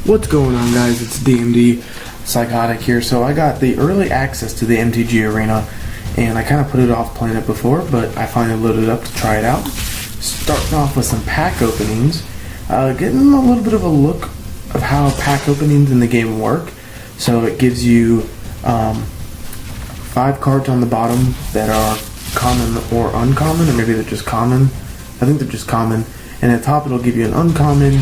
What's going on, guys? It's DMD Psychotic here. So I got the early access to the MTG arena, and I kind of put it off playing it before, but I finally loaded it up to try it out. Starting off with some pack openings, getting a little bit of a look of how pack openings in the game work. So it gives you 5 cards on the bottom that are common or uncommon, or maybe they're just common. I think they're just common. And at the top it'll give you an uncommon,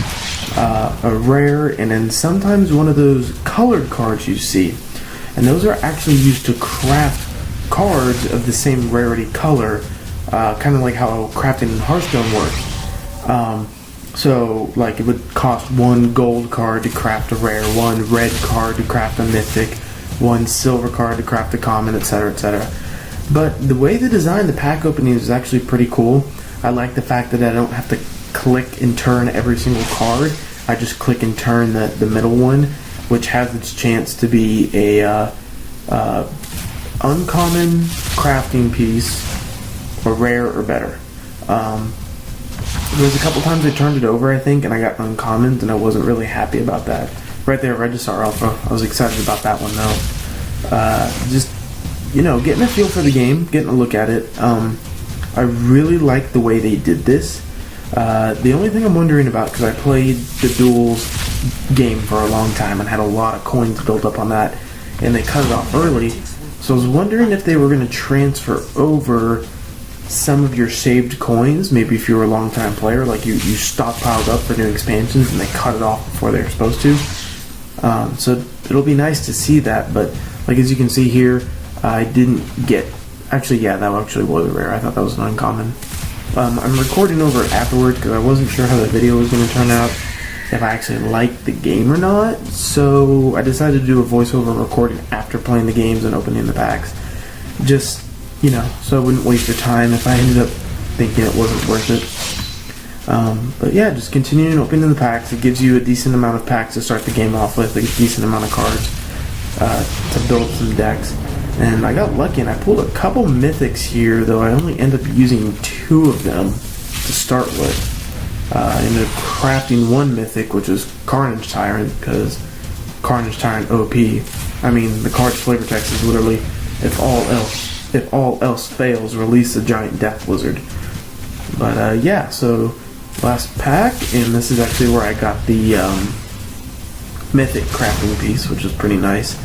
a rare, and then sometimes one of those colored cards you see. And those are actually used to craft cards of the same rarity color, kind of like how crafting in Hearthstone works. So like it would cost 1 gold card to craft a rare, 1 red card to craft a mythic, 1 silver card to craft a common, etc., etc. But the way they design the pack openings is actually pretty cool. I like the fact that I don't have to click and turn every single card. I just click and turn the middle one, which has its chance to be a uncommon crafting piece, or rare or better. There was a couple times I turned it over, I think, and I got uncommons, and I wasn't really happy about that. Right there, Registar Alpha. I was excited about that one though. Just, getting a feel for the game, getting a look at it. I really like the way they did this. The only thing I'm wondering about, because I played the duels game for a long time and had a lot of coins built up on that, and they cut it off early, so I was wondering if they were going to transfer over some of your saved coins, maybe if you were a long time player, like you stockpiled up for new expansions and they cut it off before they were supposed to. So it'll be nice to see that, but like as you can see here, I didn't get... Actually, yeah, that actually was rare. I thought that was an uncommon. I'm recording over it afterwards because I wasn't sure how the video was going to turn out, if I actually liked the game or not, so I decided to do a voiceover recording after playing the games and opening the packs. Just, so I wouldn't waste your time if I ended up thinking it wasn't worth it. But yeah, just continuing opening the packs. It gives you a decent amount of packs to start the game off with, a decent amount of cards to build some decks. And I got lucky and I pulled a couple mythics here, though I only ended up using 2 of them to start with. I ended up crafting 1 mythic, which is Carnage Tyrant, because Carnage Tyrant OP. I mean, the card's flavor text is literally, if all else fails, release a giant death wizard. But yeah, so last pack, and this is actually where I got the mythic crafting piece, which is pretty nice.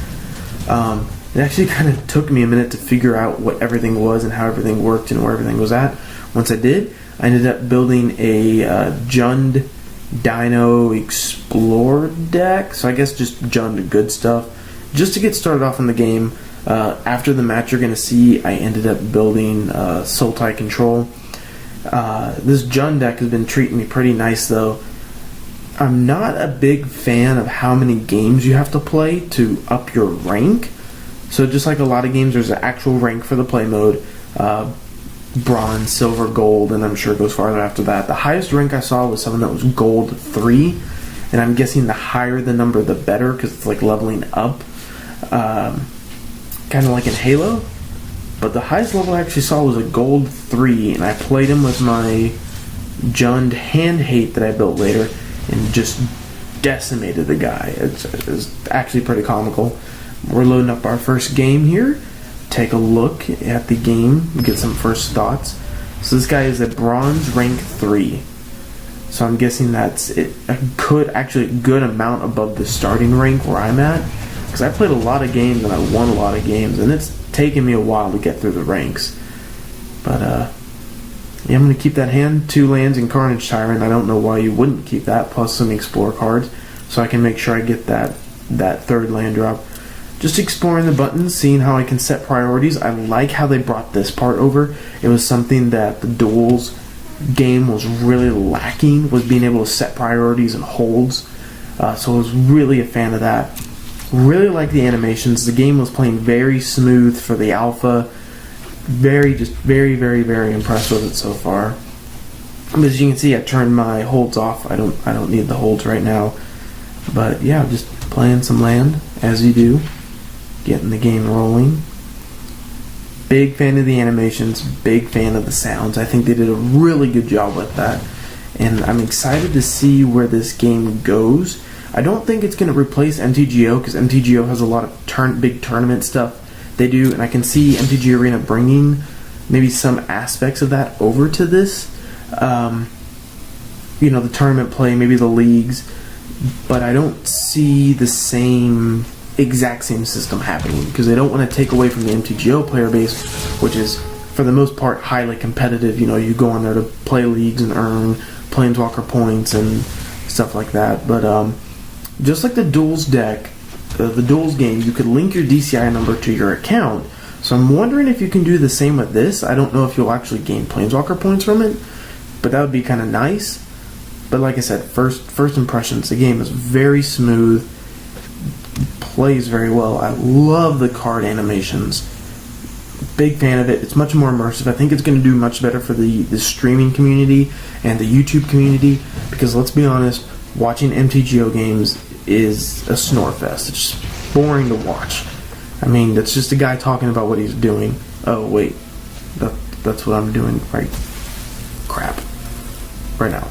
It actually kind of took me a minute to figure out what everything was and how everything worked and where everything was at. Once I did, I ended up building a Jund Dino Explore deck. So I guess just Jund good stuff. Just to get started off in the game. After the match you're going to see, I ended up building Sultai Control. This Jund deck has been treating me pretty nice though. I'm not a big fan of how many games you have to play to up your rank. So just like a lot of games, there's an actual rank for the play mode. Bronze, silver, gold, and I'm sure it goes farther after that. The highest rank I saw was something that was gold 3, and I'm guessing the higher the number the better, because it's like leveling up. Kind of like in Halo. But the highest level I actually saw was a gold 3, and I played him with my Jund Hand Hate that I built later, and just decimated the guy. It's actually pretty comical. We're loading up our first game here. Take a look at the game, get some first thoughts. So this guy is a bronze rank 3. So I'm guessing that's it. Actually a good amount above the starting rank where I'm at. Because I played a lot of games and I won a lot of games, and it's taken me a while to get through the ranks. But yeah, I'm going to keep that hand, 2 lands and Carnage Tyrant. I don't know why you wouldn't keep that, plus some Explore cards, so I can make sure I get that 3rd land drop. Just exploring the buttons, seeing how I can set priorities. I like how they brought this part over. It was something that the duels game was really lacking, was being able to set priorities and holds. So I was really a fan of that. Really like the animations. The game was playing very smooth for the alpha. Very, very, very impressed with it so far. As you can see, I turned my holds off. I don't need the holds right now. But yeah, just playing some land as you do. Getting the game rolling. Big fan of the animations, big fan of the sounds. I think they did a really good job with that. And I'm excited to see where this game goes. I don't think it's going to replace MTGO, because MTGO has a lot of big tournament stuff they do, and I can see MTG Arena bringing maybe some aspects of that over to this. The tournament play, maybe the leagues, but I don't see the exact same system happening, because they don't want to take away from the MTGO player base, which is, for the most part, highly competitive. You go on there to play leagues and earn Planeswalker points and stuff like that. But just like the Duels deck, the Duels game, you could link your DCI number to your account. So I'm wondering if you can do the same with this. I don't know if you'll actually gain Planeswalker points from it, but that would be kind of nice. But like I said, first impressions, the game is very smooth, plays very well. I love the card animations. Big fan of it. It's much more immersive. I think it's going to do much better for the streaming community and the YouTube community, because let's be honest, watching MTGO games is a snore fest. It's just boring to watch. I mean, it's just a guy talking about what he's doing. Oh, wait. That's what I'm doing right now.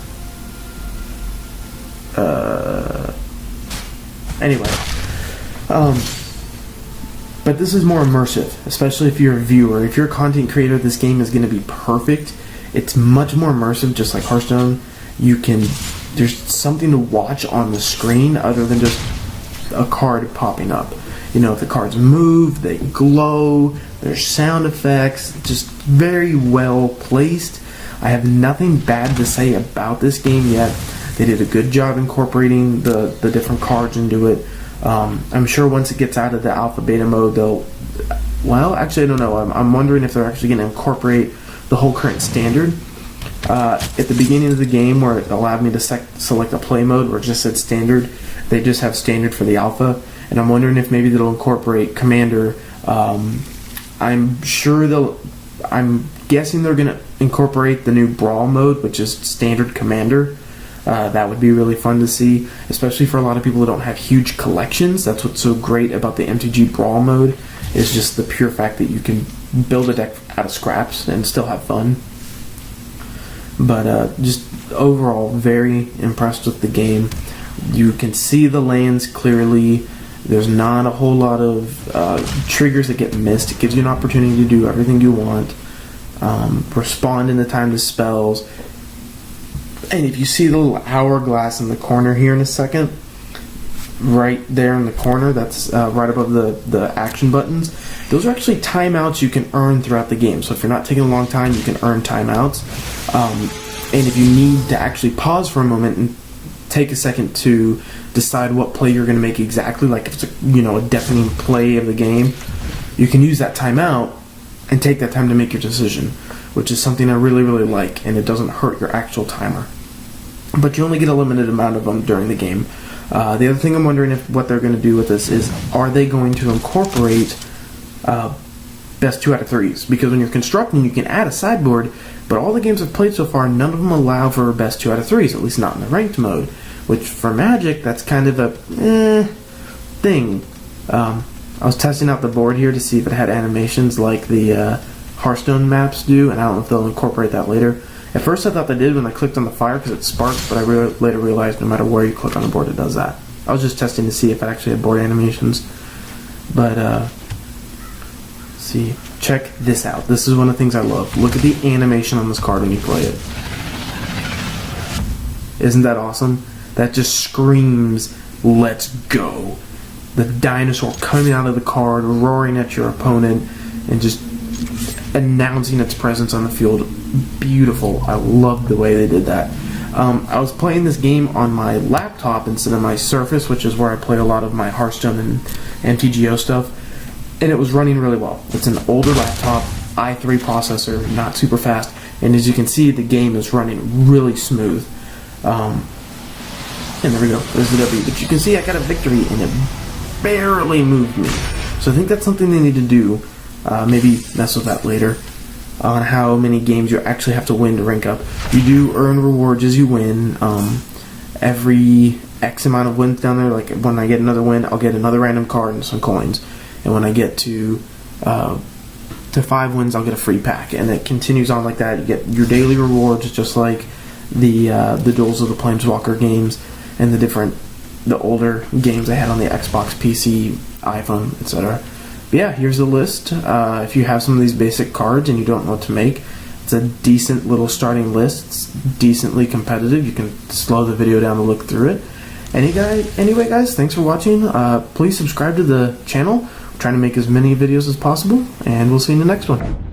Anyway. But this is more immersive, especially if you're a viewer. If you're a content creator, this game is going to be perfect. It's much more immersive, just like Hearthstone. There's something to watch on the screen other than just a card popping up. If the cards move, they glow, there's sound effects, just very well placed. I have nothing bad to say about this game yet. They did a good job incorporating the different cards into it. I'm sure once it gets out of the alpha beta mode, actually I don't know. I'm wondering if they're actually going to incorporate the whole current standard. At the beginning of the game, where it allowed me to select a play mode where it just said standard, they just have standard for the alpha, and I'm wondering if maybe they'll incorporate commander. I'm guessing they're going to incorporate the new brawl mode, which is standard commander. That would be really fun to see, especially for a lot of people who don't have huge collections. That's what's so great about the MTG Brawl mode, is just the pure fact that you can build a deck out of scraps and still have fun. But just overall, very impressed with the game. You can see the lands clearly. There's not a whole lot of triggers that get missed. It gives you an opportunity to do everything you want. Respond in the time to spells. And if you see the little hourglass in the corner here in a second, right there in the corner, that's right above the action buttons, those are actually timeouts you can earn throughout the game. So if you're not taking a long time, you can earn timeouts. And if you need to actually pause for a moment and take a second to decide what play you're going to make exactly, like if it's a deafening play of the game, you can use that timeout and take that time to make your decision, which is something I really, really like, and it doesn't hurt your actual timer. But you only get a limited amount of them during the game. The other thing I'm wondering what they're going to do with this is, are they going to incorporate best 2 out of 3s? Because when you're constructing, you can add a sideboard, but all the games I've played so far, none of them allow for best 2 out of 3s, at least not in the ranked mode, which for Magic, that's kind of a thing. I was testing out the board here to see if it had animations like the Hearthstone maps do, and I don't know if they'll incorporate that later. At first I thought they did when I clicked on the fire because it sparked, but I later realized no matter where you click on the board it does that. I was just testing to see if it actually had board animations. But, see, check this out. This is one of the things I love. Look at the animation on this card when you play it. Isn't that awesome? That just screams, let's go. The dinosaur coming out of the card, roaring at your opponent, and just announcing its presence on the field. Beautiful. I love the way they did that. I was playing this game on my laptop instead of my Surface, which is where I play a lot of my Hearthstone and MTGO stuff, and it was running really well. It's an older laptop, i3 processor, not super fast, and as you can see, the game is running really smooth. And there we go. There's the W. But you can see I got a victory, and it barely moved me. So I think that's something they need to do. Maybe mess with that later, on how many games you actually have to win to rank up. You do earn rewards as you win. Every X amount of wins down there, like when I get another win, I'll get another random card and some coins. And when I get to 5 wins, I'll get a free pack. And it continues on like that. You get your daily rewards, just like the Duels of the Planeswalker games and the different the older games I had on the Xbox, PC, iPhone, etc. But yeah, here's the list. If you have some of these basic cards and you don't know what to make, it's a decent little starting list. It's decently competitive. You can slow the video down to look through it. Anyway, guys, thanks for watching. Please subscribe to the channel. I'm trying to make as many videos as possible, and we'll see you in the next one.